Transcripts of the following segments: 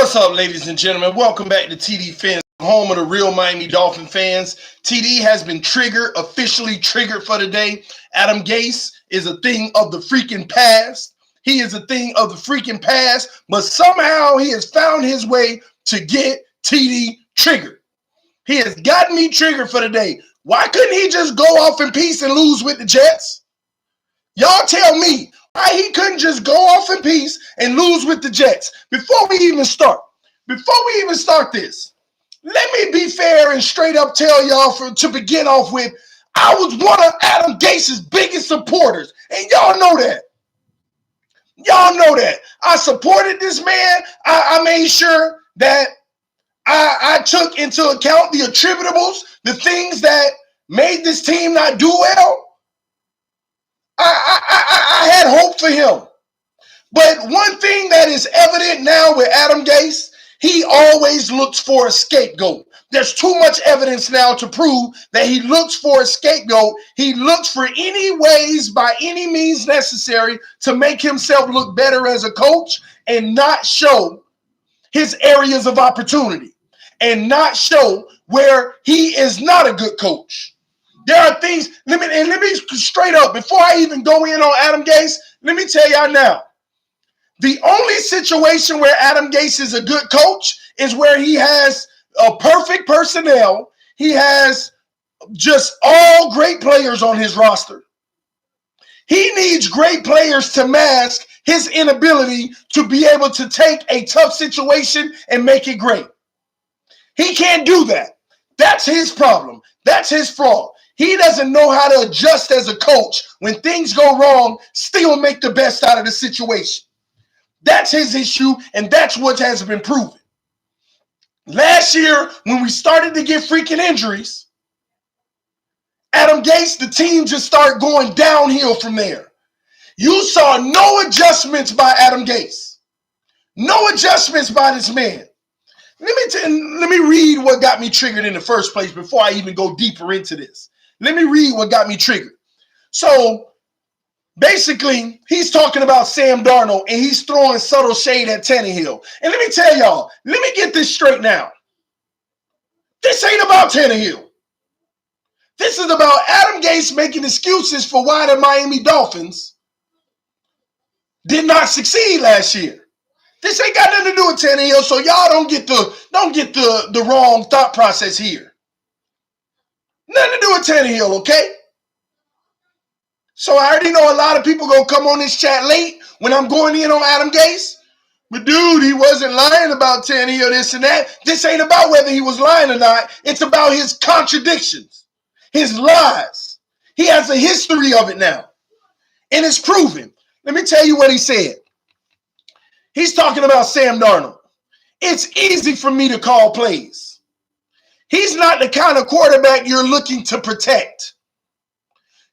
What's up, ladies and gentlemen? Welcome back to TD Fans, home of the real Miami Dolphin fans. TD has been officially triggered for the day. Adam Gase is a thing of the freaking past. He is a thing of the freaking past, but somehow he has found his way to get TD triggered. He has gotten me triggered for the day. Why couldn't he just go off in peace and lose with the Jets? Y'all tell me why he couldn't just go off in peace and lose with the Jets. Before we even start this, let me be fair and straight up tell y'all to begin off with, I was one of Adam Gase's biggest supporters, and y'all know that. Y'all know that. I supported this man. I made sure that I took into account the attributables, the things that made this team not do well. I had hope for him. But one thing that is evident now with Adam Gase, he always looks for a scapegoat. There's too much evidence now to prove that he looks for a scapegoat. He looks for any ways, by any means necessary, to make himself look better as a coach and not show his areas of opportunity and not show where he is not a good coach. There are things, let me straight up, before I even go in on Adam Gase, let me tell y'all now. The only situation where Adam Gase is a good coach is where he has a perfect personnel. He has just all great players on his roster. He needs great players to mask his inability to be able to take a tough situation and make it great. He can't do that. That's his problem. That's his flaw. He doesn't know how to adjust as a coach when things go wrong, still make the best out of the situation. That's his issue, and that's what has been proven. Last year, when we started to get freaking injuries, Adam Gase, the team just started going downhill from there. You saw no adjustments by Adam Gase. No adjustments by this man. Let me read what got me triggered in the first place before I even go deeper into this. Let me read what got me triggered. So, basically, he's talking about Sam Darnold, and he's throwing subtle shade at Tannehill. And let me tell y'all, let me get this straight now. This ain't about Tannehill. This is about Adam Gase making excuses for why the Miami Dolphins did not succeed last year. This ain't got nothing to do with Tannehill, so y'all don't get the wrong thought process here. Nothing to do with Tannehill, okay? So I already know a lot of people gonna come on this chat late when I'm going in on Adam Gase. But dude, he wasn't lying about Tannehill, this and that. This ain't about whether he was lying or not. It's about his contradictions, his lies. He has a history of it now. And it's proven. Let me tell you what he said. He's talking about Sam Darnold. It's easy for me to call plays. He's not the kind of quarterback you're looking to protect.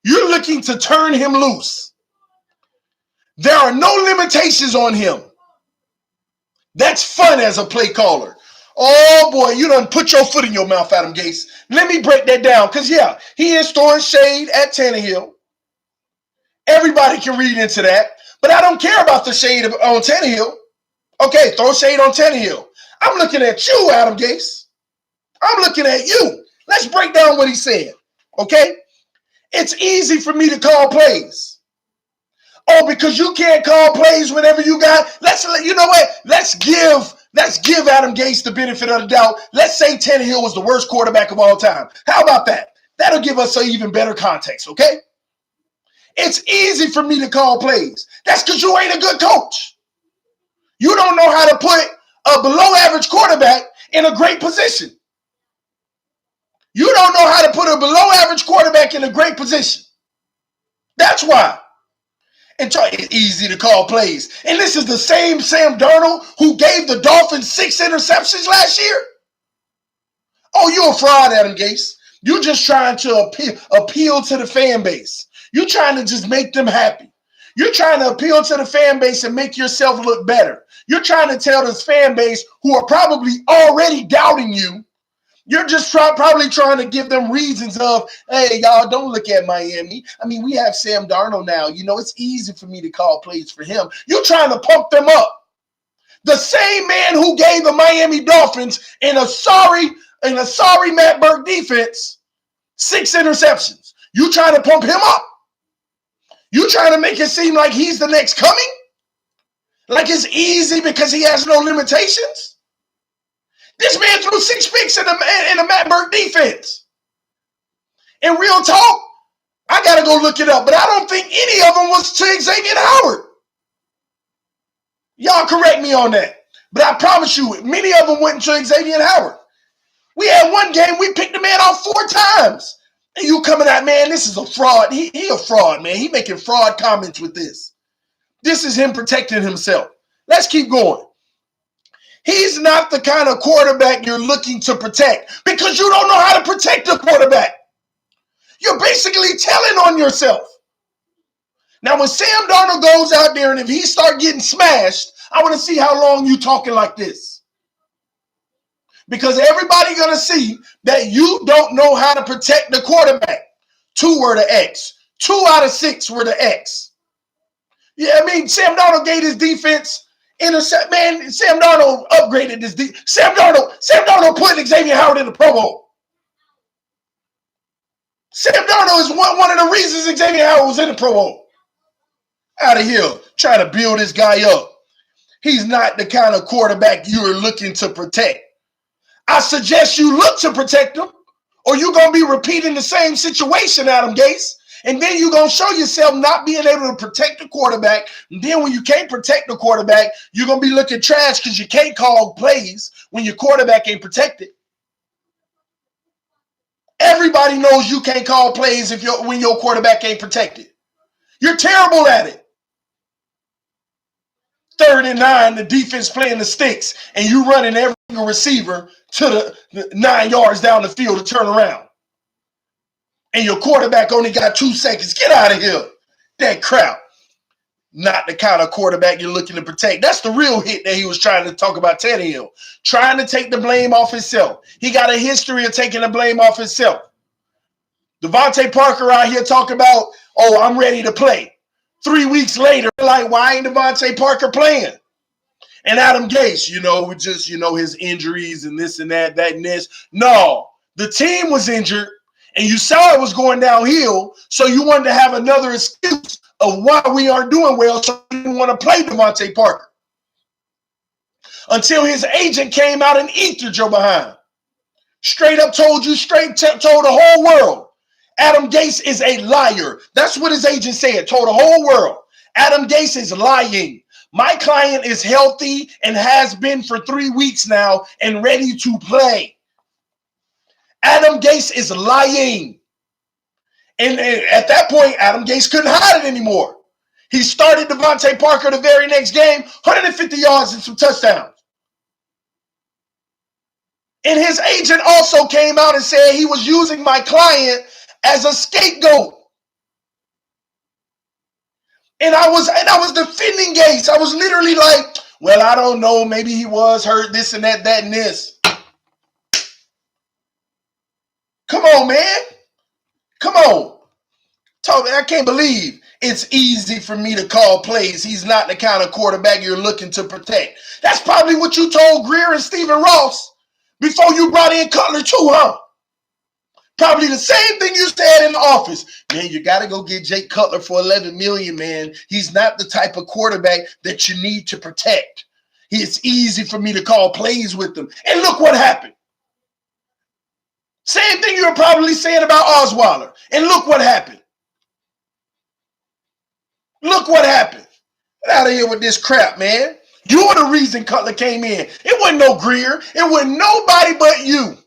You're looking to turn him loose. There are no limitations on him. That's fun as a play caller. Oh boy, you done put your foot in your mouth, Adam Gase. Let me break that down, because yeah, he is throwing shade at Tannehill. Everybody can read into that, but I don't care about the shade on Tannehill. Okay, throw shade on Tannehill. I'm looking at you, Adam Gase. I'm looking at you. Let's break down what he said, okay? It's easy for me to call plays. Oh, because you can't call plays whenever you got. You know what? Let's give Adam Gase the benefit of the doubt. Let's say Tannehill was the worst quarterback of all time. How about that? That'll give us an even better context, okay? It's easy for me to call plays. That's because you ain't a good coach. You don't know how to put a below average quarterback in a great position. You don't know how to put a below average quarterback in a great position. That's why. And it's easy to call plays. And this is the same Sam Darnold who gave the Dolphins 6 interceptions last year. Oh, you're a fraud, Adam Gase. You're just trying to appeal to the fan base. You're trying to just make them happy. You're trying to appeal to the fan base and make yourself look better. You're trying to tell this fan base who are probably already doubting you. You're just probably trying to give them reasons of, hey, y'all, don't look at Miami. I mean, we have Sam Darnold now. You know, it's easy for me to call plays for him. You're trying to pump them up. The same man who gave the Miami Dolphins in a sorry Matt Burke defense 6 interceptions. You trying to pump him up? You trying to make it seem like he's the next coming? Like it's easy because he has no limitations? This man threw 6 picks in a Matt Burke defense. In real talk, I got to go look it up, but I don't think any of them was to Xavier Howard. Y'all correct me on that. But I promise you, many of them went to Xavier Howard. We had one game, we picked the man off 4 times. And you coming at, man, this is a fraud. He a fraud, man. He making fraud comments with this. This is him protecting himself. Let's keep going. He's not the kind of quarterback you're looking to protect because you don't know how to protect a quarterback. You're basically telling on yourself. Now, when Sam Darnold goes out there and if he start getting smashed, I want to see how long you talking like this. Because everybody going to see that you don't know how to protect the quarterback. 2 were the X. 2 out of 6 were the X. Yeah, I mean, Sam Darnold gave his defense intercept. Man, Sam Darnold upgraded this defense. Sam Darnold put Xavier Howard in the Pro Bowl. Sam Darnold is one of the reasons Xavier Howard was in the Pro Bowl. Out of here, trying to build this guy up. He's not the kind of quarterback you're looking to protect. I suggest you look to protect him, or you're going to be repeating the same situation, Adam Gase. And then you're going to show yourself not being able to protect the quarterback. And then when you can't protect the quarterback, you're going to be looking trash because you can't call plays when your quarterback ain't protected. Everybody knows you can't call plays when your quarterback ain't protected. You're terrible at it. 3rd and 9, the defense playing the sticks, and you running every receiver to the 9 yards down the field to turn around. And your quarterback only got 2 seconds. Get out of here. That crap. Not the kind of quarterback you're looking to protect. That's the real hit that he was trying to talk about Tannehill. Trying to take the blame off himself. He got a history of taking the blame off himself. Devontae Parker out here talking about, oh, I'm ready to play. 3 weeks later, like, why ain't Devontae Parker playing? And Adam Gase, with just, his injuries and this and that and this. No, the team was injured, and you saw it was going downhill, so you wanted to have another excuse of why we aren't doing well, so you didn't want to play Devontae Parker. Until his agent came out and ethered your behind. Straight up told the whole world, Adam Gase is a liar. That's what his agent said, told the whole world. Adam Gase is lying. My client is healthy and has been for 3 weeks now and ready to play. Adam Gase is lying. And at that point, Adam Gase couldn't hide it anymore. He started Devontae Parker the very next game, 150 yards and some touchdowns. And his agent also came out and said he was using my client as a scapegoat. And I was defending Gase. I was literally like, well, I don't know. Maybe he was hurt, this and that, and this. Come on, man. Come on. I can't believe it's easy for me to call plays. He's not the kind of quarterback you're looking to protect. That's probably what you told Greer and Stephen Ross before you brought in Cutler too, huh? Probably the same thing you said in the office. Man, you got to go get Jake Cutler for $11 million, man. He's not the type of quarterback that you need to protect. It's easy for me to call plays with him. And look what happened. Same thing you were probably saying about Osweiler. And look what happened. Look what happened. Get out of here with this crap, man. You were the reason Cutler came in. It wasn't no Greer. It wasn't nobody but you.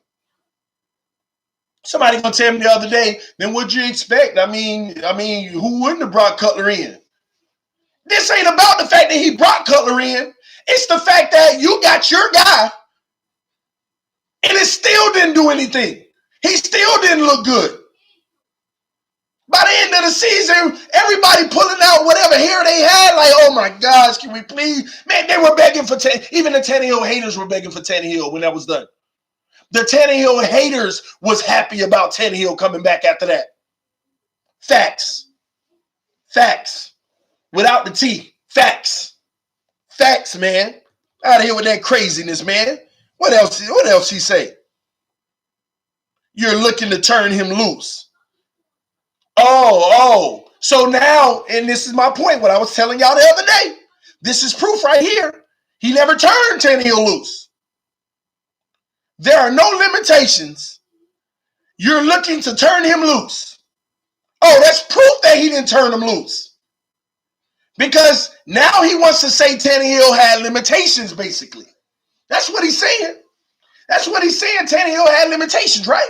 Somebody gonna tell me the other day, then what'd you expect? I mean, who wouldn't have brought Cutler in? This ain't about the fact that he brought Cutler in. It's the fact that you got your guy, and it still didn't do anything. He still didn't look good. By the end of the season, everybody pulling out whatever hair they had, like, oh my gosh, can we please? Man, they were begging for even the Tannehill haters were begging for Tannehill when that was done. The Tannehill haters was happy about Tannehill coming back after that. Facts. Facts. Without the T. Facts. Facts, man. Out of here with that craziness, man. What else he say? You're looking to turn him loose. Oh. So now, and this is my point, what I was telling y'all the other day. This is proof right here. He never turned Tannehill loose. There are no limitations. You're looking to turn him loose. Oh, that's proof that he didn't turn him loose. Because now he wants to say Tannehill had limitations, basically. That's what he's saying. That's what he's saying. Tannehill had limitations, right?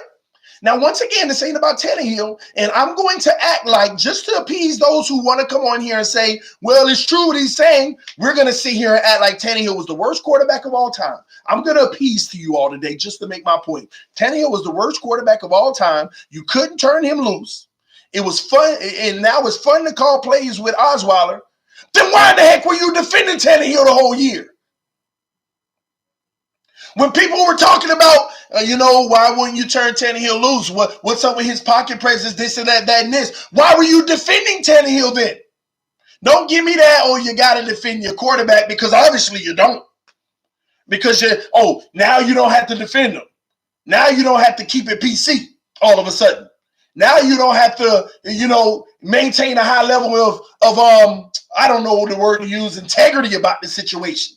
Now, once again, this ain't about Tannehill, and I'm going to act like, just to appease those who want to come on here and say, well, it's true what he's saying, we're going to sit here and act like Tannehill was the worst quarterback of all time. I'm going to appease to you all today just to make my point. Tannehill was the worst quarterback of all time. You couldn't turn him loose. It was fun, and now it's fun to call plays with Osweiler. Then why in the heck were you defending Tannehill the whole year? When people were talking about, why wouldn't you turn Tannehill loose? What's up with his pocket presence, this and that, and this? Why were you defending Tannehill then? Don't give me that, you got to defend your quarterback, because obviously you don't. Because now you don't have to defend him. Now you don't have to keep it PC all of a sudden. Now you don't have to, maintain a high level of I don't know the word to use, integrity about the situation.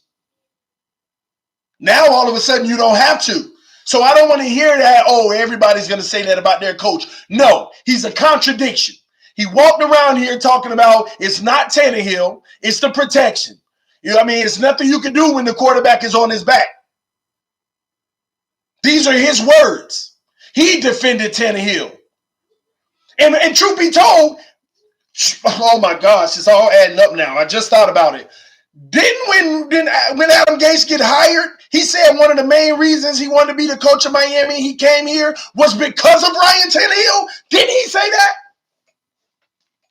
Now, all of a sudden, you don't have to. So I don't want to hear that, everybody's going to say that about their coach. No, he's a contradiction. He walked around here talking about it's not Tannehill, it's the protection. It's nothing you can do when the quarterback is on his back. These are his words. He defended Tannehill. And truth be told, oh my gosh, it's all adding up now. I just thought about it. Didn't when Adam Gase get hired, he said one of the main reasons he wanted to be the coach of Miami, he came here, was because of Ryan Tannehill? Didn't he say that?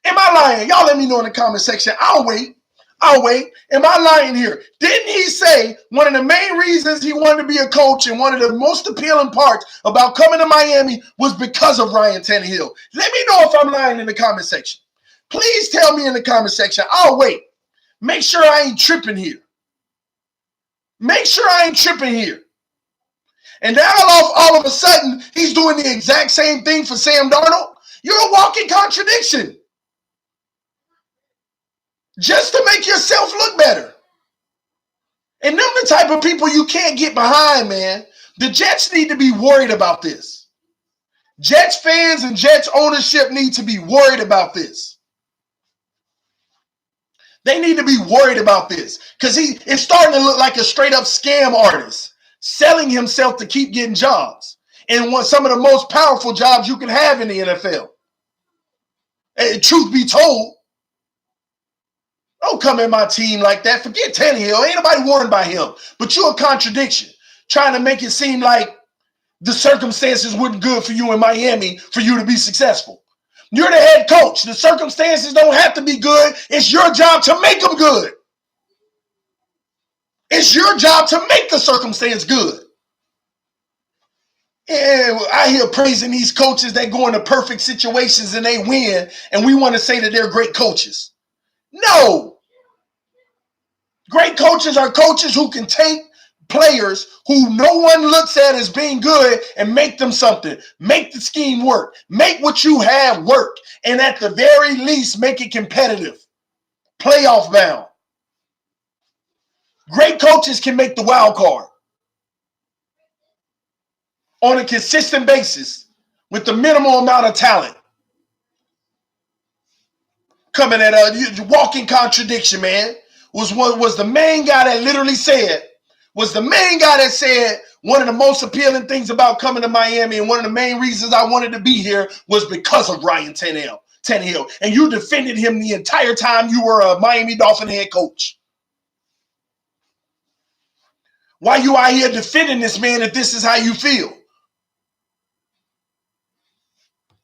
Am I lying? Y'all let me know in the comment section. I'll wait. Am I lying here? Didn't he say one of the main reasons he wanted to be a coach and one of the most appealing parts about coming to Miami was because of Ryan Tannehill? Let me know if I'm lying in the comment section. Please tell me in the comment section. I'll wait. Make sure I ain't tripping here. And now all of a sudden, he's doing the exact same thing for Sam Darnold. You're a walking contradiction. Just to make yourself look better. And them the type of people you can't get behind, man. The Jets need to be worried about this. Jets fans and Jets ownership need to be worried about this. They need to be worried about this because it's starting to look like a straight up scam artist selling himself to keep getting jobs and want some of the most powerful jobs you can have in the NFL. And truth be told, don't come in my team like that. Forget Tannehill. Ain't nobody warned by him. But you're a contradiction, trying to make it seem like the circumstances weren't good for you in Miami for you to be successful. You're the head coach. The circumstances don't have to be good. It's your job to make them good. It's your job to make the circumstance good. And I hear praising these coaches that go into perfect situations and they win, and we want to say that they're great coaches. No. Great coaches are coaches who can take players who no one looks at as being good and make them something. Make the scheme work. Make what you have work. And at the very least, make it competitive. Playoff bound. Great coaches can make the wild card on a consistent basis with the minimal amount of talent. Coming at a walking contradiction, man. Was the main guy that literally said, one of the most appealing things about coming to Miami and one of the main reasons I wanted to be here was because of Ryan Tannehill. And you defended him the entire time you were a Miami Dolphin head coach. Why you out here defending this man if this is how you feel?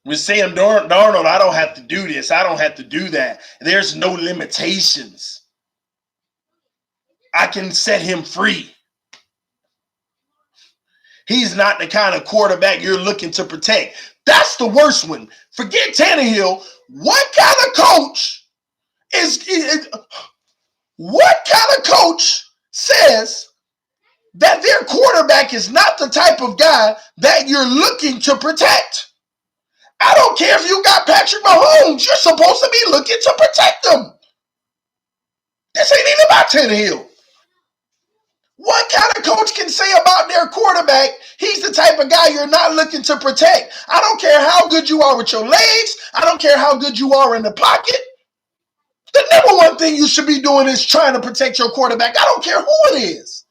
With Sam Darnold, I don't have to do this. I don't have to do that. There's no limitations. I can set him free. He's not the kind of quarterback you're looking to protect. That's the worst one. Forget Tannehill. What kind of coach says that their quarterback is not the type of guy that you're looking to protect. I don't care if you got Patrick Mahomes. You're supposed to be looking to protect him. This ain't even about Tannehill. What kind of coach can say about their quarterback, he's the type of guy you're not looking to protect? I don't care how good you are with your legs. I don't care how good you are in the pocket. The number one thing you should be doing is trying to protect your quarterback. I don't care who it is.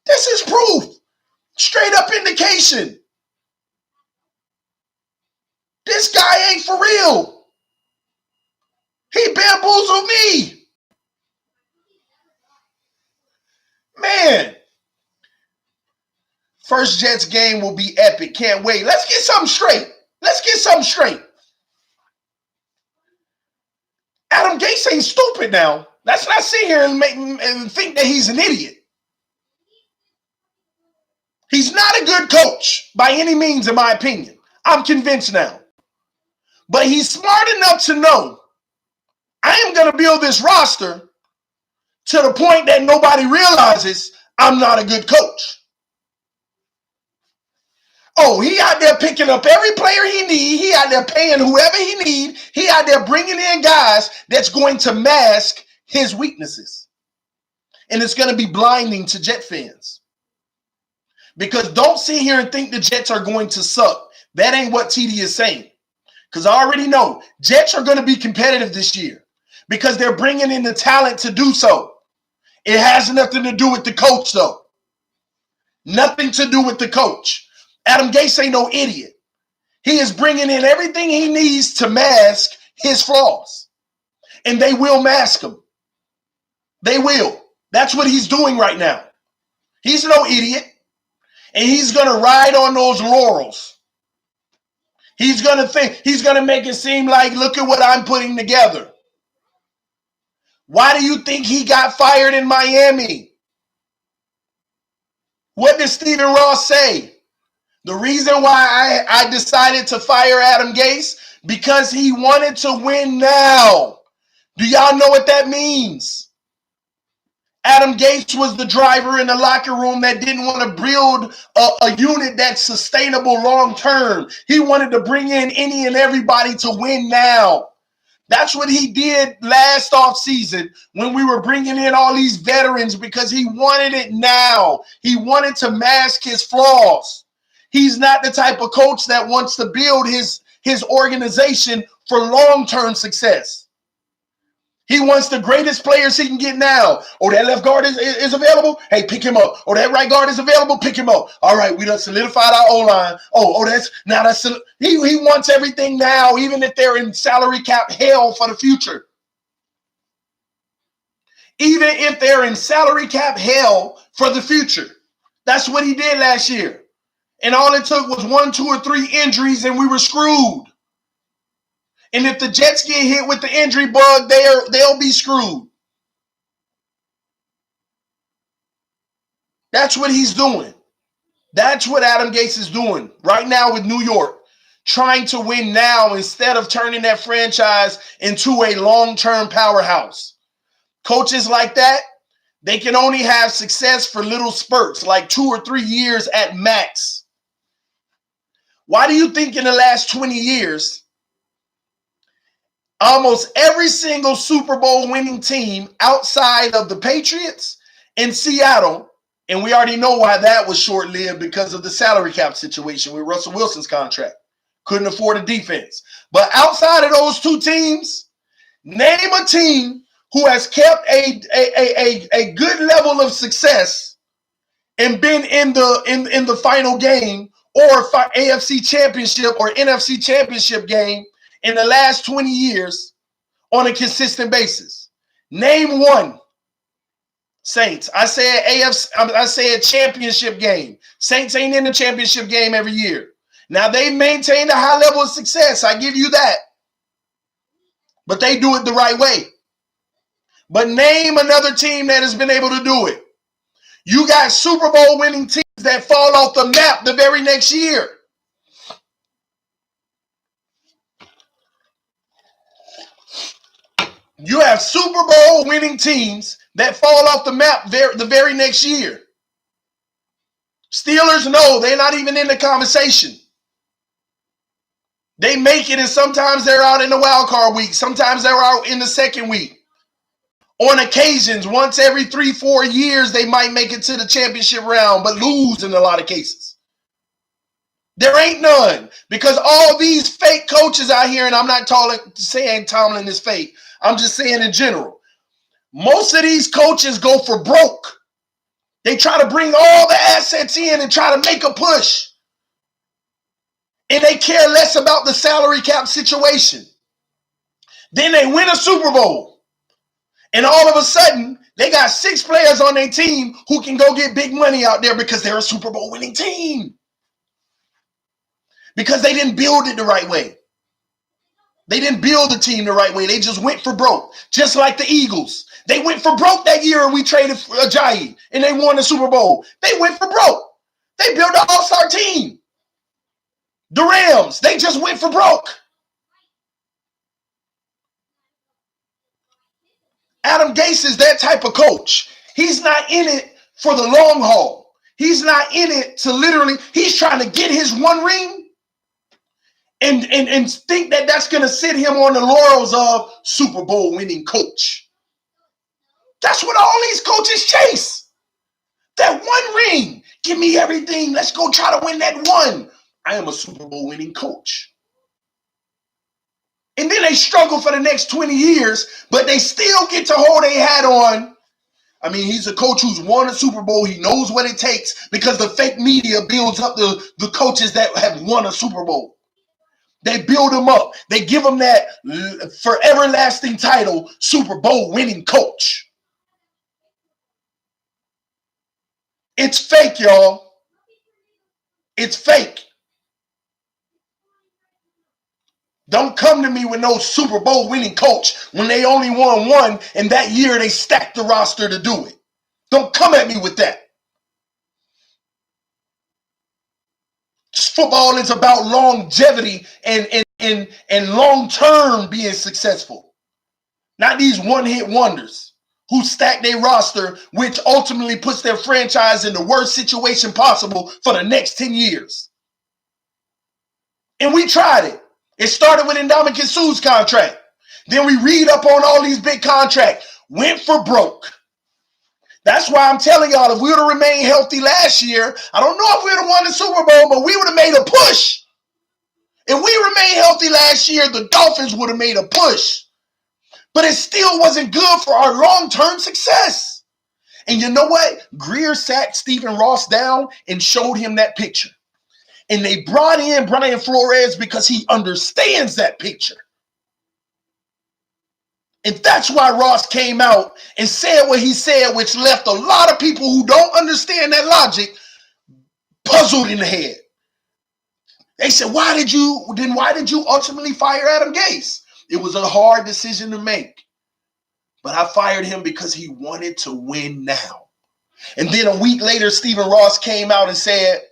This is proof. Straight up indication. This guy ain't for real. He bamboozled me. Man. First Jets game will be epic. Can't wait. Let's get something straight. Adam Gase ain't stupid now. Let's not sit here and think that he's an idiot. He's not a good coach by any means, in my opinion. I'm convinced now. But he's smart enough to know I am going to build this roster to the point that nobody realizes I'm not a good coach. Oh, he out there picking up every player he needs. He out there paying whoever he needs. He out there bringing in guys that's going to mask his weaknesses. And it's going to be blinding to Jet fans. Because don't sit here and think the Jets are going to suck. That ain't what TD is saying. Because I already know Jets are going to be competitive this year. Because they're bringing in the talent to do so. It has nothing to do with the coach, though. Nothing to do with the coach. Adam Gase ain't no idiot. He is bringing in everything he needs to mask his flaws. And they will mask them. They will. That's what he's doing right now. He's no idiot. And he's going to ride on those laurels. He's going to make it seem like, look at what I'm putting together. Why do you think he got fired in Miami? What did Stephen Ross say? The reason why I decided to fire Adam Gase, because he wanted to win now. Do y'all know what that means? Adam Gase was the driver in the locker room that didn't want to build a unit that's sustainable long term. He wanted to bring in any and everybody to win now. That's what he did last offseason when we were bringing in all these veterans, because he wanted it now. He wanted to mask his flaws. He's not the type of coach that wants to build his organization for long-term success. He wants the greatest players he can get now. Oh, that left guard is available? Hey, pick him up. Oh, that right guard is available? Pick him up. All right, we done solidified our O-line. He wants everything now, even if they're in salary cap hell for the future. Even if they're in salary cap hell for the future. That's what he did last year. And all it took was 1, 2, or 3 injuries, and we were screwed. And if the Jets get hit with the injury bug, they'll be screwed. That's what he's doing. That's what Adam Gase is doing right now with New York. Trying to win now instead of turning that franchise into a long-term powerhouse. Coaches like that, they can only have success for little spurts, like 2 or 3 years at max. Why do you think in the last 20 years, almost every single Super Bowl winning team outside of the Patriots and Seattle, and we already know why that was short-lived because of the salary cap situation with Russell Wilson's contract. Couldn't afford a defense. But outside of those 2 teams, name a team who has kept a good level of success and been in the final game or AFC Championship or NFC Championship game in the last 20 years on a consistent basis. Name one. Saints. I say a championship game. Saints ain't in the championship game every year. Now, they maintained a high level of success. I give you that. But they do it the right way. But name another team that has been able to do it. You got Super Bowl winning teams that fall off the map the very next year. You have Super Bowl winning teams that fall off the map the very next year. Steelers, no, they're not even in the conversation. They make it, and sometimes they're out in the wild card week. Sometimes they're out in the second week. On occasions, once every 3-4 years, they might make it to the championship round, but lose in a lot of cases. There ain't none, because all these fake coaches out here, and I'm not saying Tomlin is fake. I'm just saying in general. Most of these coaches go for broke. They try to bring all the assets in and try to make a push. And they care less about the salary cap situation. Then they win a Super Bowl. And all of a sudden, they got 6 players on their team who can go get big money out there because they're a Super Bowl winning team. Because they didn't build it the right way. They didn't build the team the right way. They just went for broke. Just like the Eagles. They went for broke that year and we traded for Ajayi and they won the Super Bowl. They went for broke. They built an all-star team. The Rams, they just went for broke. Adam Gase is that type of coach. He's not in it for the long haul. He's not in it to literally, he's trying to get his one ring and think that that's going to sit him on the laurels of Super Bowl winning coach. That's what all these coaches chase. That one ring. Give me everything. Let's go try to win that one. I am a Super Bowl winning coach. And then they struggle for the next 20 years, but they still get to hold their hat on. I mean, he's a coach who's won a Super Bowl. He knows what it takes because the fake media builds up the coaches that have won a Super Bowl. They build them up. They give them that forever lasting title, Super Bowl winning coach. It's fake, y'all. It's fake. Don't come to me with no Super Bowl winning coach when they only won one and that year they stacked the roster to do it. Don't come at me with that. Football is about longevity and long-term being successful. Not these one-hit wonders who stack their roster, which ultimately puts their franchise in the worst situation possible for the next 10 years. And we tried it. It started with Ndamukong Suh's contract. Then we read up on all these big contracts. Went for broke. That's why I'm telling y'all, if we would have remained healthy last year, I don't know if we would have won the Super Bowl, but we would have made a push. If we remained healthy last year, the Dolphins would have made a push. But it still wasn't good for our long-term success. And you know what? Greer sat Stephen Ross down and showed him that picture. And they brought in Brian Flores because he understands that picture. And that's why Ross came out and said what he said, which left a lot of people who don't understand that logic puzzled in the head. They said, why did you ultimately fire Adam Gase? It was a hard decision to make. But I fired him because he wanted to win now. And then a week later, Stephen Ross came out and said,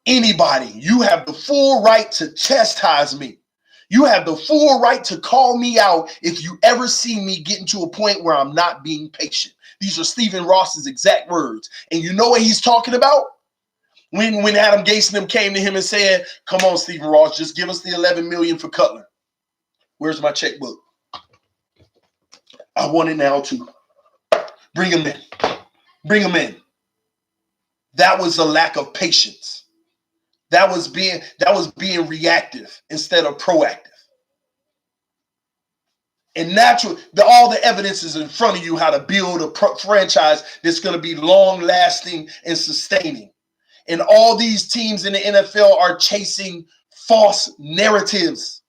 anybody, you have the full right to chastise me. You have the full right to call me out if you ever see me getting to a point where I'm not being patient. These are Stephen Ross's exact words. And you know what he's talking about? When Adam Gase and them came to him and said, come on, Stephen Ross, just give us the $11 million for Cutler. Where's my checkbook? I want it now too. Bring him in. Bring him in. That was a lack of patience. That was being reactive instead of proactive. And all the evidence is in front of you how to build a franchise that's going to be long-lasting and sustaining. And all these teams in the NFL are chasing false narratives.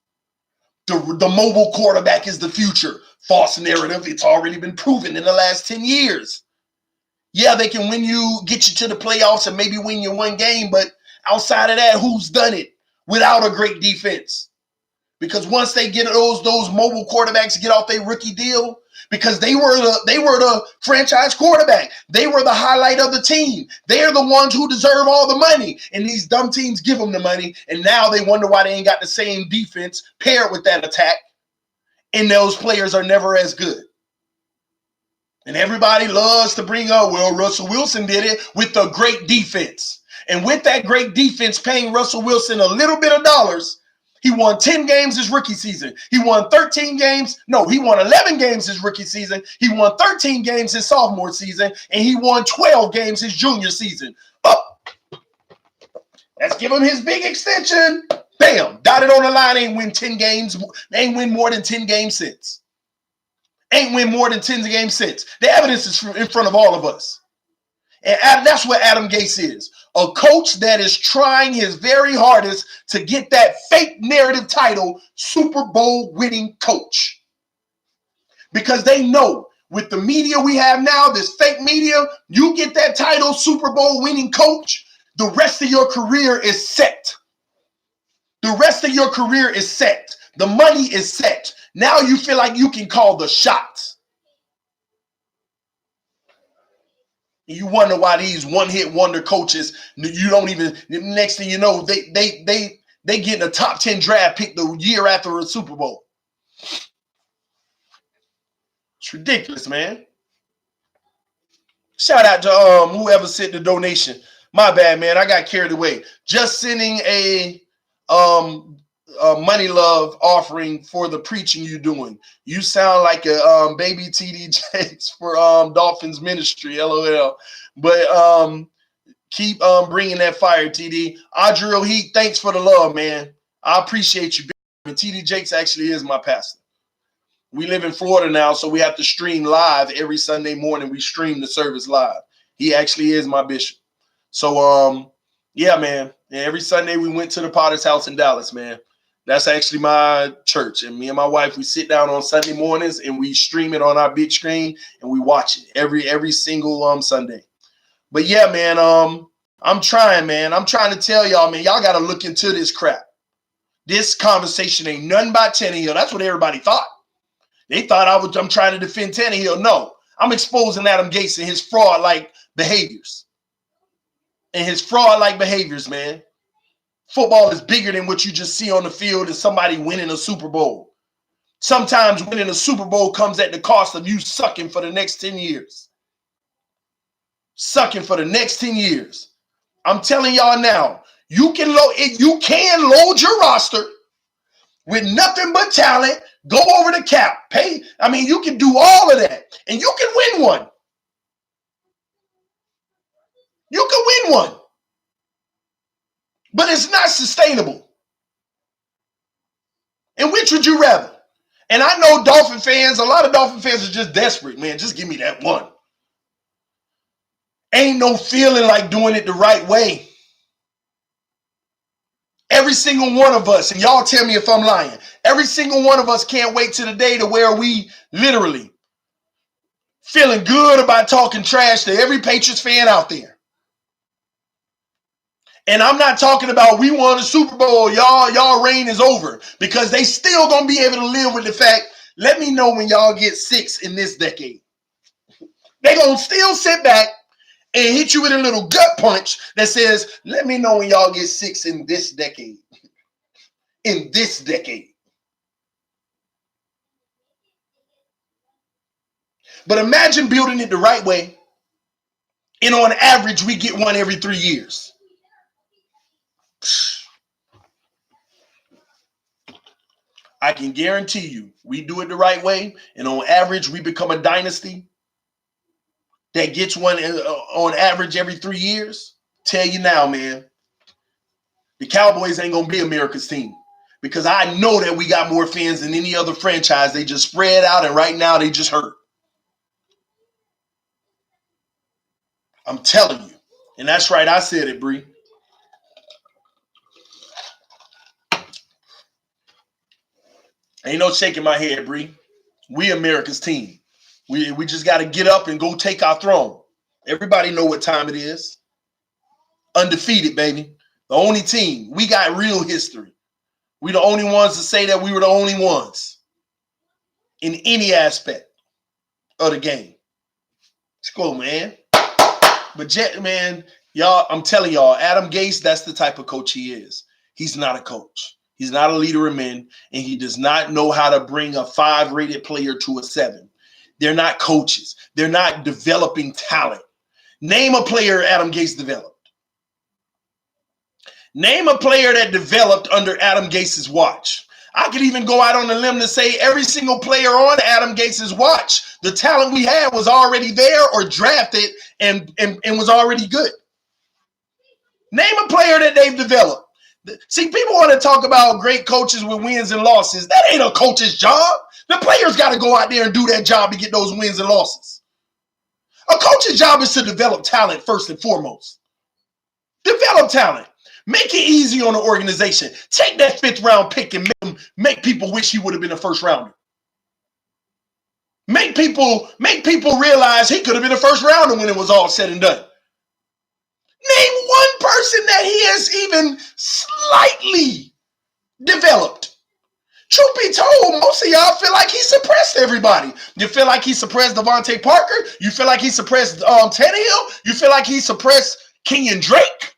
The mobile quarterback is the future. False narrative. It's already been proven in the last 10 years. Yeah, they can get you to the playoffs and maybe win you one game, but outside of that, who's done it without a great defense? Because once they get those mobile quarterbacks get off their rookie deal, because they were the franchise quarterback. They were the highlight of the team. They're the ones who deserve all the money. And these dumb teams give them the money. And now they wonder why they ain't got the same defense paired with that attack. And those players are never as good. And everybody loves to bring up, well, Russell Wilson did it with a great defense. And with that great defense paying Russell Wilson a little bit of dollars, he won 10 games his rookie season. He won 13 games. No, he won 11 games his rookie season. He won 13 games his sophomore season. And he won 12 games his junior season. Oh, let's give him his big extension. Bam, dotted on the line, ain't win 10 games. Ain't win more than 10 games since. Ain't win more than 10 games since. The evidence is in front of all of us. And that's what Adam Gase is. A coach that is trying his very hardest to get that fake narrative title, Super Bowl winning coach. Because they know with the media we have now, this fake media, you get that title, Super Bowl winning coach, the rest of your career is set. The rest of your career is set. The money is set. Now you feel like you can call the shots. You wonder why these one-hit wonder coaches, you don't even, next thing you know, they getting a top 10 draft pick the year after a Super Bowl. It's ridiculous, man. Shout out to whoever sent the donation. My bad, man. I got carried away. Just sending a money love offering for the preaching you doing. You sound like a baby TD Jakes for Dolphins ministry, LOL. But keep bringing that fire, TD. Adriel Heat, thanks for the love, man. I appreciate you. And TD Jakes actually is my pastor. We live in Florida now, so we have to stream live every Sunday morning. We stream the service live. He actually is my bishop. So yeah, man. And every Sunday we went to the Potter's house in Dallas, man. That's actually my church. And me and my wife, we sit down on Sunday mornings and we stream it on our big screen and we watch it every single Sunday. But yeah, man, I'm trying, man. I'm trying to tell y'all, man, y'all got to look into this crap. This conversation ain't nothing about Tannehill. That's what everybody thought. They thought I'm trying to defend Tannehill. No, I'm exposing Adam Gase and his fraud-like behaviors. And his fraud-like behaviors, man. Football is bigger than what you just see on the field and somebody winning a Super Bowl. Sometimes winning a Super Bowl comes at the cost of you sucking for the next 10 years. Sucking for the next 10 years. I'm telling y'all now, you can load your roster with nothing but talent, go over the cap, pay. I mean, you can do all of that, and you can win one. You can win one. But it's not sustainable. And which would you rather? And I know Dolphin fans, a lot of Dolphin fans are just desperate, man. Just give me that one. Ain't no feeling like doing it the right way. Every single one of us, and y'all tell me if I'm lying, every single one of us can't wait to the day to where we literally feeling good about talking trash to every Patriots fan out there. And I'm not talking about we won a Super Bowl, y'all reign is over, because they still gonna be able to live with the fact, let me know when y'all get 6 in this decade. They gonna still sit back and hit you with a little gut punch that says, let me know when y'all get 6 in this decade. In this decade. But imagine building it the right way, and on average, we get one every 3 years. I can guarantee you, we do it the right way, and on average, we become a dynasty that gets one on average every 3 years. Tell you now, man, the Cowboys ain't going to be America's team, because I know that we got more fans than any other franchise. They just spread out, and right now they just hurt. I'm telling you. And that's right, I said it, Bree. Ain't no shaking my head, Bree. We America's team. We just got to get up and go take our throne. Everybody know what time it is. Undefeated, baby. The only team. We got real history. We the only ones to say that we were the only ones in any aspect of the game. Let's go, man. But man, y'all, I'm telling y'all, Adam Gase, that's the type of coach he is. He's not a coach. He's not a leader of men, and he does not know how to bring a 5-rated player to a 7. They're not coaches. They're not developing talent. Name a player Adam Gase developed. Name a player that developed under Adam Gase's watch. I could even go out on a limb to say every single player on Adam Gase's watch, the talent we had was already there or drafted and was already good. Name a player that they've developed. See, people want to talk about great coaches with wins and losses. That ain't a coach's job. The players got to go out there and do that job to get those wins and losses. A coach's job is to develop talent first and foremost. Develop talent. Make it easy on the organization. Take that 5th round pick and make people wish he would have been a first rounder. Make people realize he could have been a first rounder when it was all said and done. Name one person that he has even slightly developed. Truth be told, most of y'all feel like he suppressed everybody. You feel like he suppressed Devontae Parker. You feel like he suppressed Tannehill. You feel like he suppressed Kenyon Drake.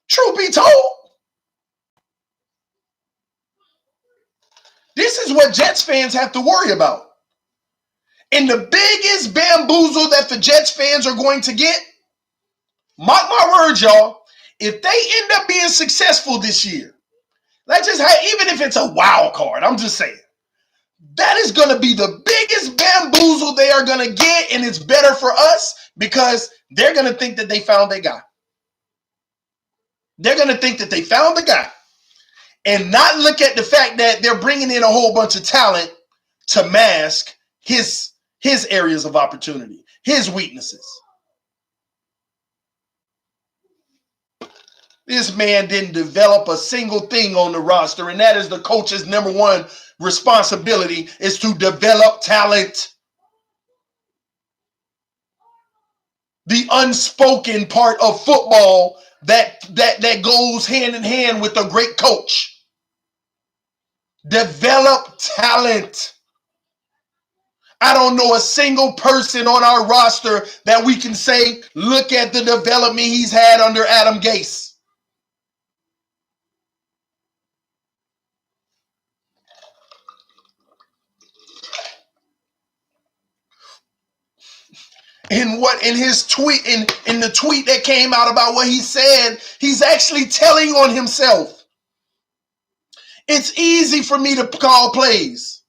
Truth be told, this is what Jets fans have to worry about. And the biggest bamboozle that the Jets fans are going to get, mark my words, y'all, if they end up being successful this year, let's just have, even if it's a wild card, I'm just saying, that is going to be the biggest bamboozle they are going to get, and it's better for us because they're going to think that they found their guy. They're going to think that they found the guy and not look at the fact that they're bringing in a whole bunch of talent to mask his areas of opportunity, his weaknesses. This man didn't develop a single thing on the roster, and that is the coach's number one responsibility, is to develop talent. The unspoken part of football that goes hand in hand with a great coach. Develop talent. I don't know a single person on our roster that we can say, look at the development he's had under Adam Gase. In his tweet, in the tweet that came out about what he said, he's actually telling on himself. It's easy for me to call plays.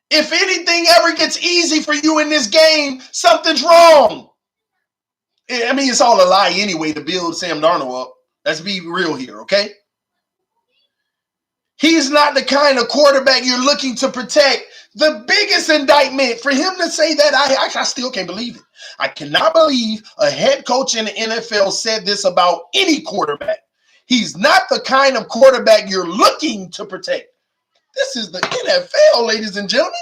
If anything ever gets easy for you in this game, something's wrong. I mean, it's all a lie anyway to build Sam Darnold up. Let's be real here, okay? He's not the kind of quarterback you're looking to protect. The biggest indictment for him to say that, I still can't believe it. I cannot believe a head coach in the NFL said this about any quarterback. He's not the kind of quarterback you're looking to protect. This is the NFL, ladies and gentlemen.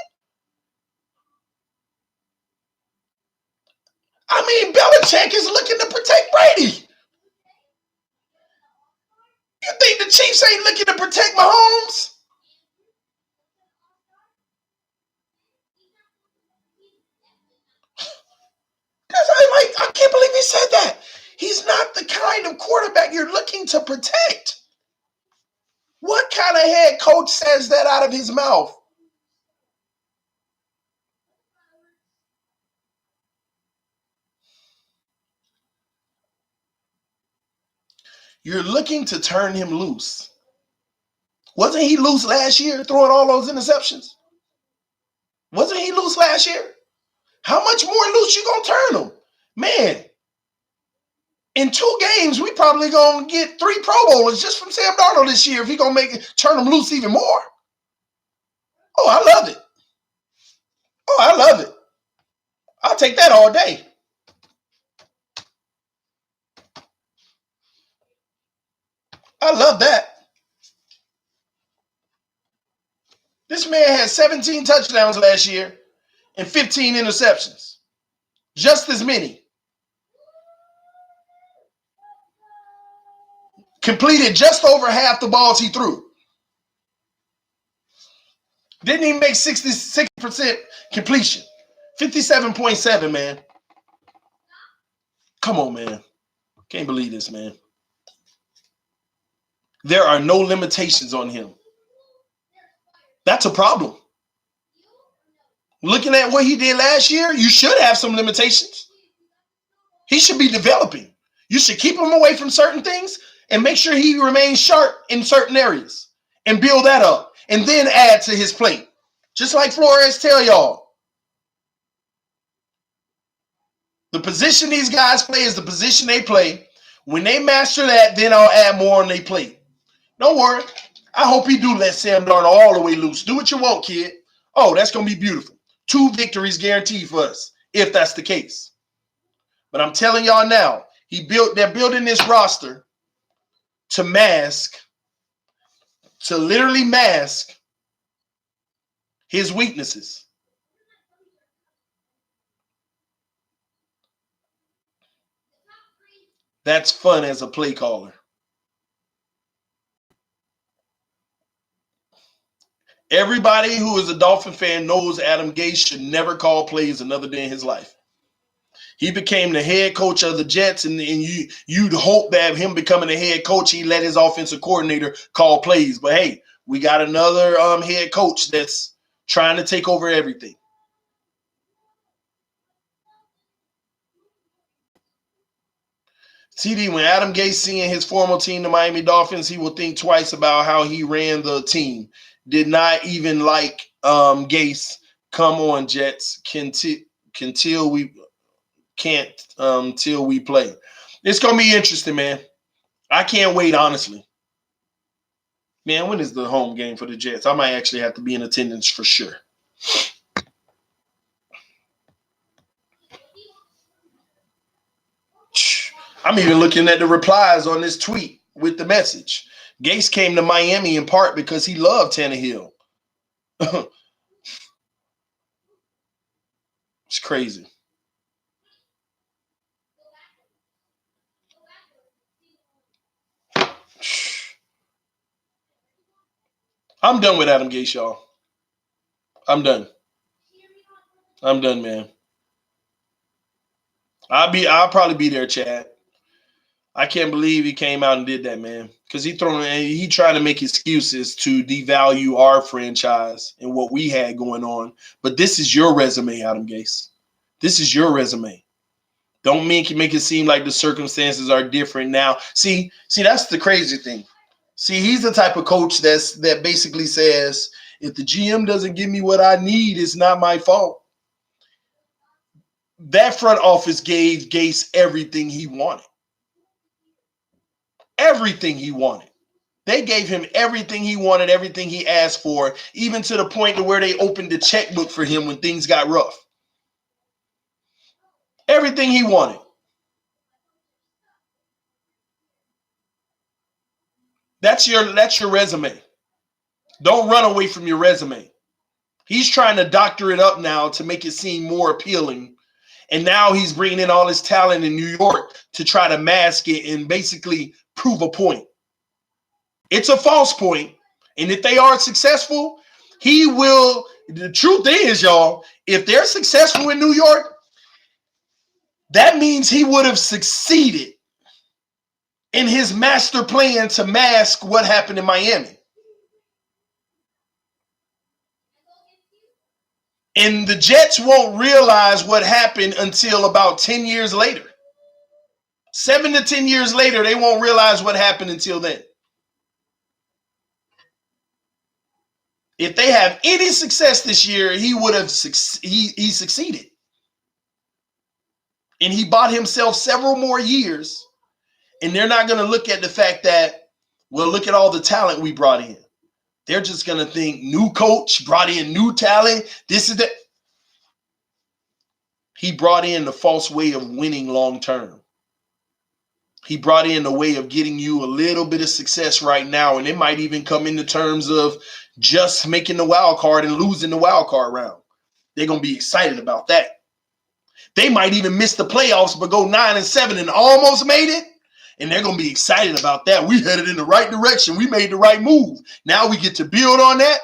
I mean, Belichick is looking to protect Brady. You think the Chiefs ain't looking to protect Mahomes? I can't believe he said that. He's not the kind of quarterback you're looking to protect. What kind of head coach says that out of his mouth? You're looking to turn him loose. Wasn't he loose last year throwing all those interceptions? Wasn't he loose last year? How much more loose you gonna turn him? Man, in 2 games, we probably gonna get 3 Pro Bowlers just from Sam Darnold this year if he gonna turn him loose even more. Oh, I love it. Oh, I love it. I'll take that all day. I love that. This man had 17 touchdowns last year and 15 interceptions. Just as many. Completed just over half the balls he threw. Didn't even make 66% completion. 57.7, man. Come on, man. Can't believe this, man. There are no limitations on him. That's a problem. Looking at what he did last year, you should have some limitations. He should be developing. You should keep him away from certain things and make sure he remains sharp in certain areas and build that up and then add to his plate. Just like Flores tell y'all. The position these guys play is the position they play. When they master that, then I'll add more on their plate. Don't worry. I hope he do let Sam Darnold all the way loose. Do what you want, kid. Oh, that's going to be beautiful. 2 victories guaranteed for us, if that's the case. But I'm telling y'all now, they're building this roster to literally mask his weaknesses. That's fun as a play caller. Everybody who is a Dolphin fan knows Adam Gase should never call plays another day in his life. He became the head coach of the Jets, and you'd hope that him becoming the head coach, he let his offensive coordinator call plays. But hey, we got another head coach that's trying to take over everything. TD, when Adam Gase seeing his former team, the Miami Dolphins, he will think twice about how he ran the team. Did not even like Gase. Come on, Jets. Till we play. It's gonna be interesting, man. I can't wait, honestly. Man, when is the home game for the Jets? I might actually have to be in attendance for sure. I'm even looking at the replies on this tweet with the message. Gase came to Miami in part because he loved Tannehill. It's crazy. I'm done with Adam Gase, y'all. I'm done, man. I'll probably be there, Chad. I can't believe he came out and did that, man. Because he tried to make excuses to devalue our franchise and what we had going on. But this is your resume, Adam Gase. This is your resume. Don't make it seem like the circumstances are different now. See, that's the crazy thing. See, he's the type of coach that basically says, if the GM doesn't give me what I need, it's not my fault. That front office gave Gase everything he wanted. Everything he wanted. They gave him everything he wanted, everything he asked for, even to the point to where they opened the checkbook for him when things got rough. Everything he wanted. That's your resume. Don't run away from your resume. He's trying to doctor it up now to make it seem more appealing. And now he's bringing in all his talent in New York to try to mask it and basically prove a point. It's a false point. And if they are successful, he will. The truth is, y'all, if they're successful in New York, that means he would have succeeded in his master plan to mask what happened in Miami. And the Jets won't realize what happened until about 10 years later. 7 to 10 years later, they won't realize what happened until then. If they have any success this year, he would have he succeeded. And he bought himself several more years. And they're not going to look at the fact that, well, look at all the talent we brought in. They're just going to think new coach, brought in new talent. This is that. He brought in the false way of winning long term. He brought in a way of getting you a little bit of success right now. And it might even come into terms of just making the wild card and losing the wild card round. They're going to be excited about that. They might even miss the playoffs, but go 9-7 and almost made it. And they're going to be excited about that. We headed in the right direction. We made the right move. Now we get to build on that.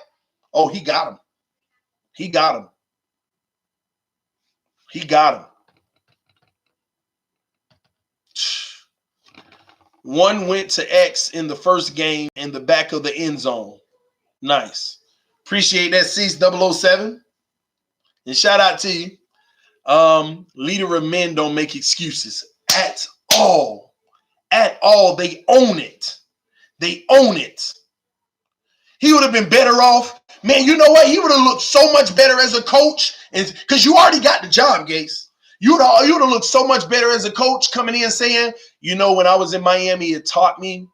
Oh, he got him. He got him. He got him. One went to X in the first game in the back of the end zone. Nice. Appreciate that, 6007. And shout out to you. Leader of men don't make excuses at all. at all. They own it. They own it. He would have been better off. Man, you know what? He would have looked so much better as a coach, because you already got the job, Gase. You would have looked so much better as a coach coming in saying, when I was in Miami, it taught me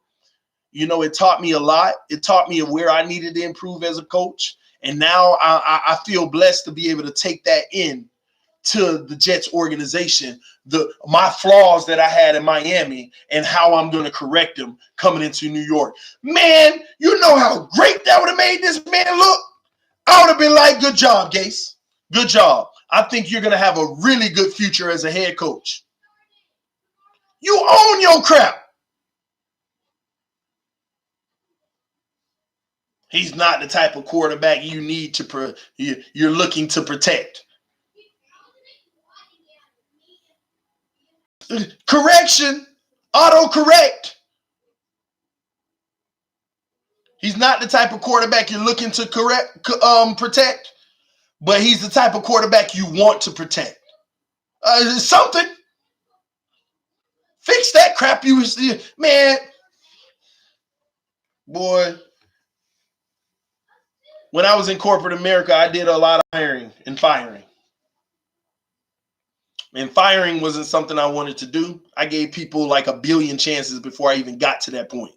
a lot. It taught me where I needed to improve as a coach. And now I feel blessed to be able to take that in to the Jets organization, my flaws that I had in Miami and how I'm going to correct them coming into New York. Man, you know how great that would have made this man look? I would have been like, good job, Gase. Good job. I think you're going to have a really good future as a head coach. You own your crap. He's not the type of quarterback you need to you're looking to protect. Correction, autocorrect. He's not the type of quarterback you're looking to protect, but he's the type of quarterback you want to protect. Something. Fix that crap you was, man. Boy, when I was in corporate America, I did a lot of hiring and firing. And firing wasn't something I wanted to do. I gave people like a billion chances before I even got to that point.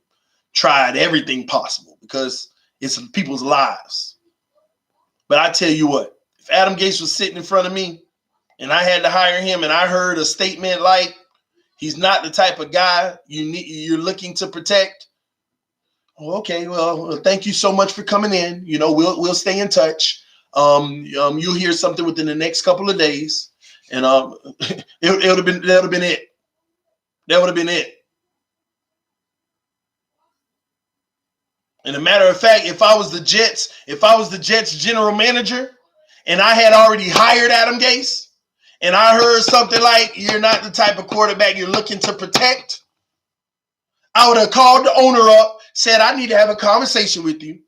Tried everything possible because it's people's lives. But I tell you what, if Adam Gase was sitting in front of me and I had to hire him and I heard a statement like, he's not the type of guy you're looking to protect. Okay, well, thank you so much for coming in. We'll stay in touch. You'll hear something within the next couple of days. And that would have been it. That would have been it. And a matter of fact, if I was the Jets general manager and I had already hired Adam Gase and I heard something like, you're not the type of quarterback you're looking to protect, I would have called the owner up, said, I need to have a conversation with you.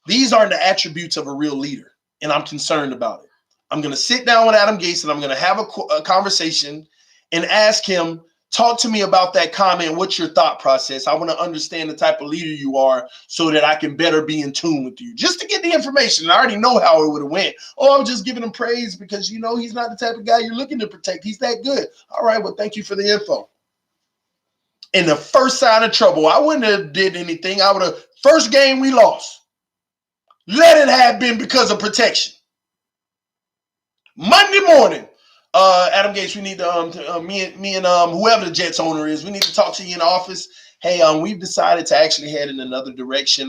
These aren't the attributes of a real leader, and I'm concerned about it. I'm going to sit down with Adam Gase and I'm going to have a conversation and ask him, talk to me about that comment. What's your thought process? I want to understand the type of leader you are so that I can better be in tune with you. Just to get the information. I already know how it would have went. Oh, I'm just giving him praise because, he's not the type of guy you're looking to protect. He's that good. All right, well, thank you for the info. In the first sign of trouble, I wouldn't have did anything. First game we lost. Let it have been because of protection. Monday morning, Adam Gase, we need to, me and whoever the Jets owner is, we need to talk to you in the office. Hey, we've decided to actually head in another direction.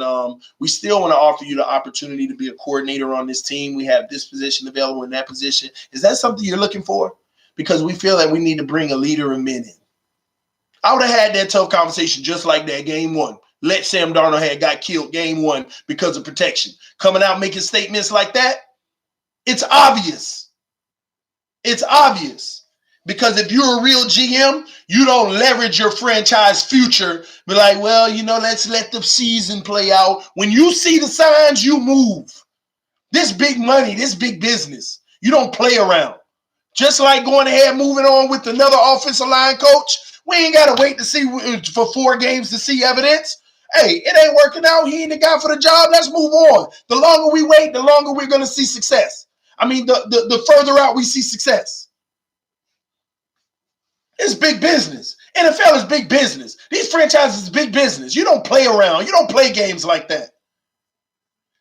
We still want to offer you the opportunity to be a coordinator on this team. We have this position available in that position. Is that something you're looking for? Because we feel that we need to bring a leader of men in. I would have had that tough conversation just like that game one. Let Sam Darnold had got killed game one because of protection. Coming out making statements like that, it's obvious. It's obvious. Because if you're a real GM, you don't leverage your franchise future. Be like, well, let's let the season play out. When you see the signs, you move. This big money, this big business, you don't play around. Just like going ahead, moving on with another offensive line coach. We ain't got to wait to see for 4 games to see evidence. Hey, it ain't working out. He ain't the guy for the job. Let's move on. The longer we wait, the longer we're going to see success. The further out we see success. It's big business. NFL is big business. These franchises is big business. You don't play around. You don't play games like that.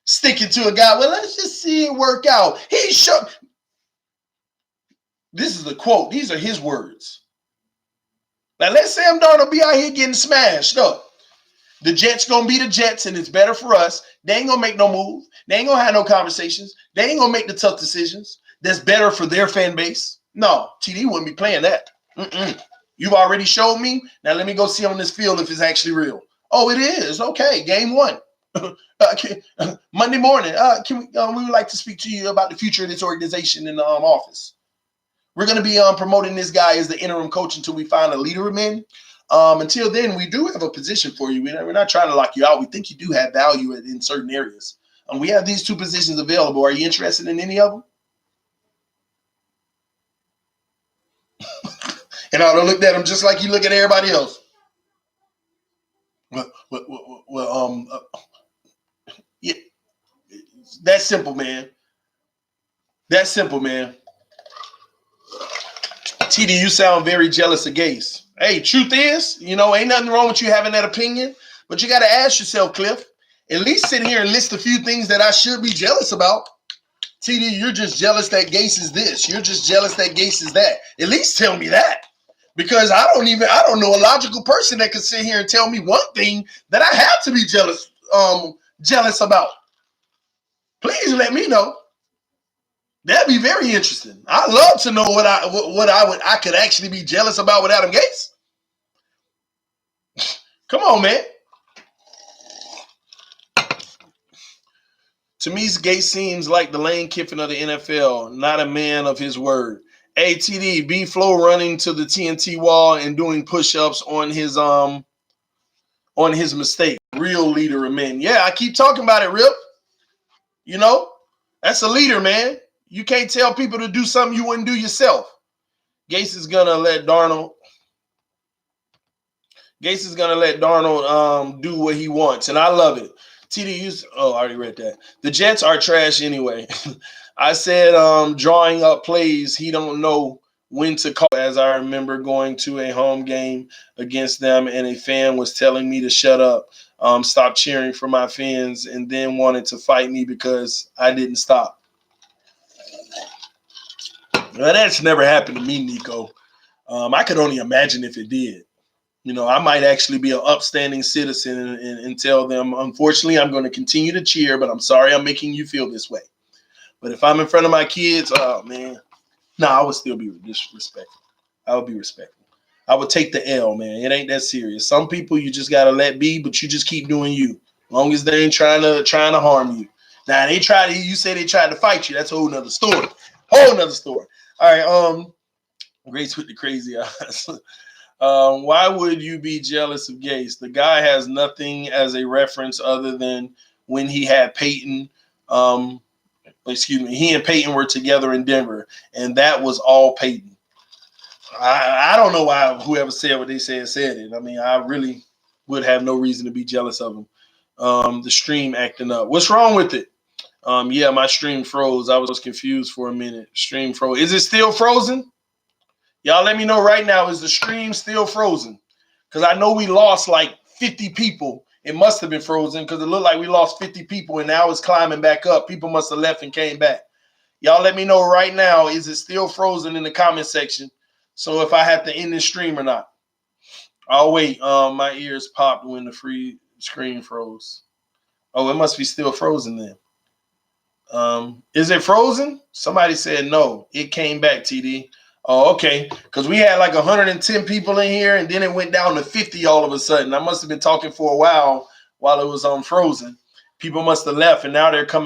Sticking to a guy, well, let's just see it work out. This is the quote. These are his words. Now, let Sam Darnold be out here getting smashed up. The Jets going to be the Jets, and it's better for us. They ain't going to make no move. They ain't going to have no conversations. They ain't going to make the tough decisions. That's better for their fan base. No, TD wouldn't be playing that. You've already showed me. Now, let me go see on this field if it's actually real. Oh, it is. Okay, game one. Monday morning, we would like to speak to you about the future of this organization in the office. We're going to be promoting this guy as the interim coach until we find a leader of men. Until then, we do have a position for you. We're not trying to lock you out. We think you do have value in certain areas. We have these 2 positions available. Are you interested in any of them? And I would have looked at him just like you look at everybody else. Yeah, that's simple, man. That's simple, man. TD, you sound very jealous of Gase. Hey, truth is, ain't nothing wrong with you having that opinion, but you got to ask yourself, Cliff, at least sit here and list a few things that I should be jealous about. TD, you're just jealous that Gase is this. You're just jealous that Gase is that. At least tell me that. Because I don't know a logical person that could sit here and tell me one thing that I have to be jealous about. Please let me know. That'd be very interesting. I'd love to know what I could actually be jealous about with Adam Gase. Come on, man. To me, Gase seems like the Lane Kiffin of the NFL, not a man of his word. ATD, B-Flow running to the TNT wall and doing push-ups on his mistake. Real leader of men. Yeah, I keep talking about it, Rip. That's a leader, man. You can't tell people to do something you wouldn't do yourself. Gase is gonna let Darnold do what he wants, and I love it. TD, I already read that. The Jets are trash anyway. I said drawing up plays he don't know when to call. As I remember going to a home game against them, and a fan was telling me to shut up, stop cheering for my fans, and then wanted to fight me because I didn't stop. Well, that's never happened to me, Nico. I could only imagine if it did. I might actually be an upstanding citizen and tell them, unfortunately, I'm going to continue to cheer, but I'm sorry I'm making you feel this way. But if I'm in front of my kids, oh, man, I would still be disrespectful. I would be respectful. I would take the L, man. It ain't that serious. Some people you just got to let be, but you just keep doing you. As long as they ain't trying to harm you. Now, you say they tried to fight you. That's a whole nother story. All right, Grace with the crazy eyes. Why would you be jealous of Gase? The guy has nothing as a reference other than when he had Peyton. He and Peyton were together in Denver, and that was all Peyton. I don't know why whoever said what they said it. I mean, I really would have no reason to be jealous of him. The stream acting up. What's wrong with it? Yeah, my stream froze. I was confused for a minute. Stream froze. Is it still frozen? Y'all let me know right now. Is the stream still frozen? Because I know we lost like 50 people. It must have been frozen because it looked like we lost 50 people and now it's climbing back up. People must have left and came back. Y'all let me know right now. Is it still frozen in the comment section? So if I have to end this stream or not. I'll wait. My ears popped when the free screen froze. Oh, it must be still frozen then. Is it frozen? Somebody said no. It came back, TD. Oh, okay. Because we had like 110 people in here, and then it went down to 50 all of a sudden. I must have been talking for a while it was frozen. People must have left, and now they're coming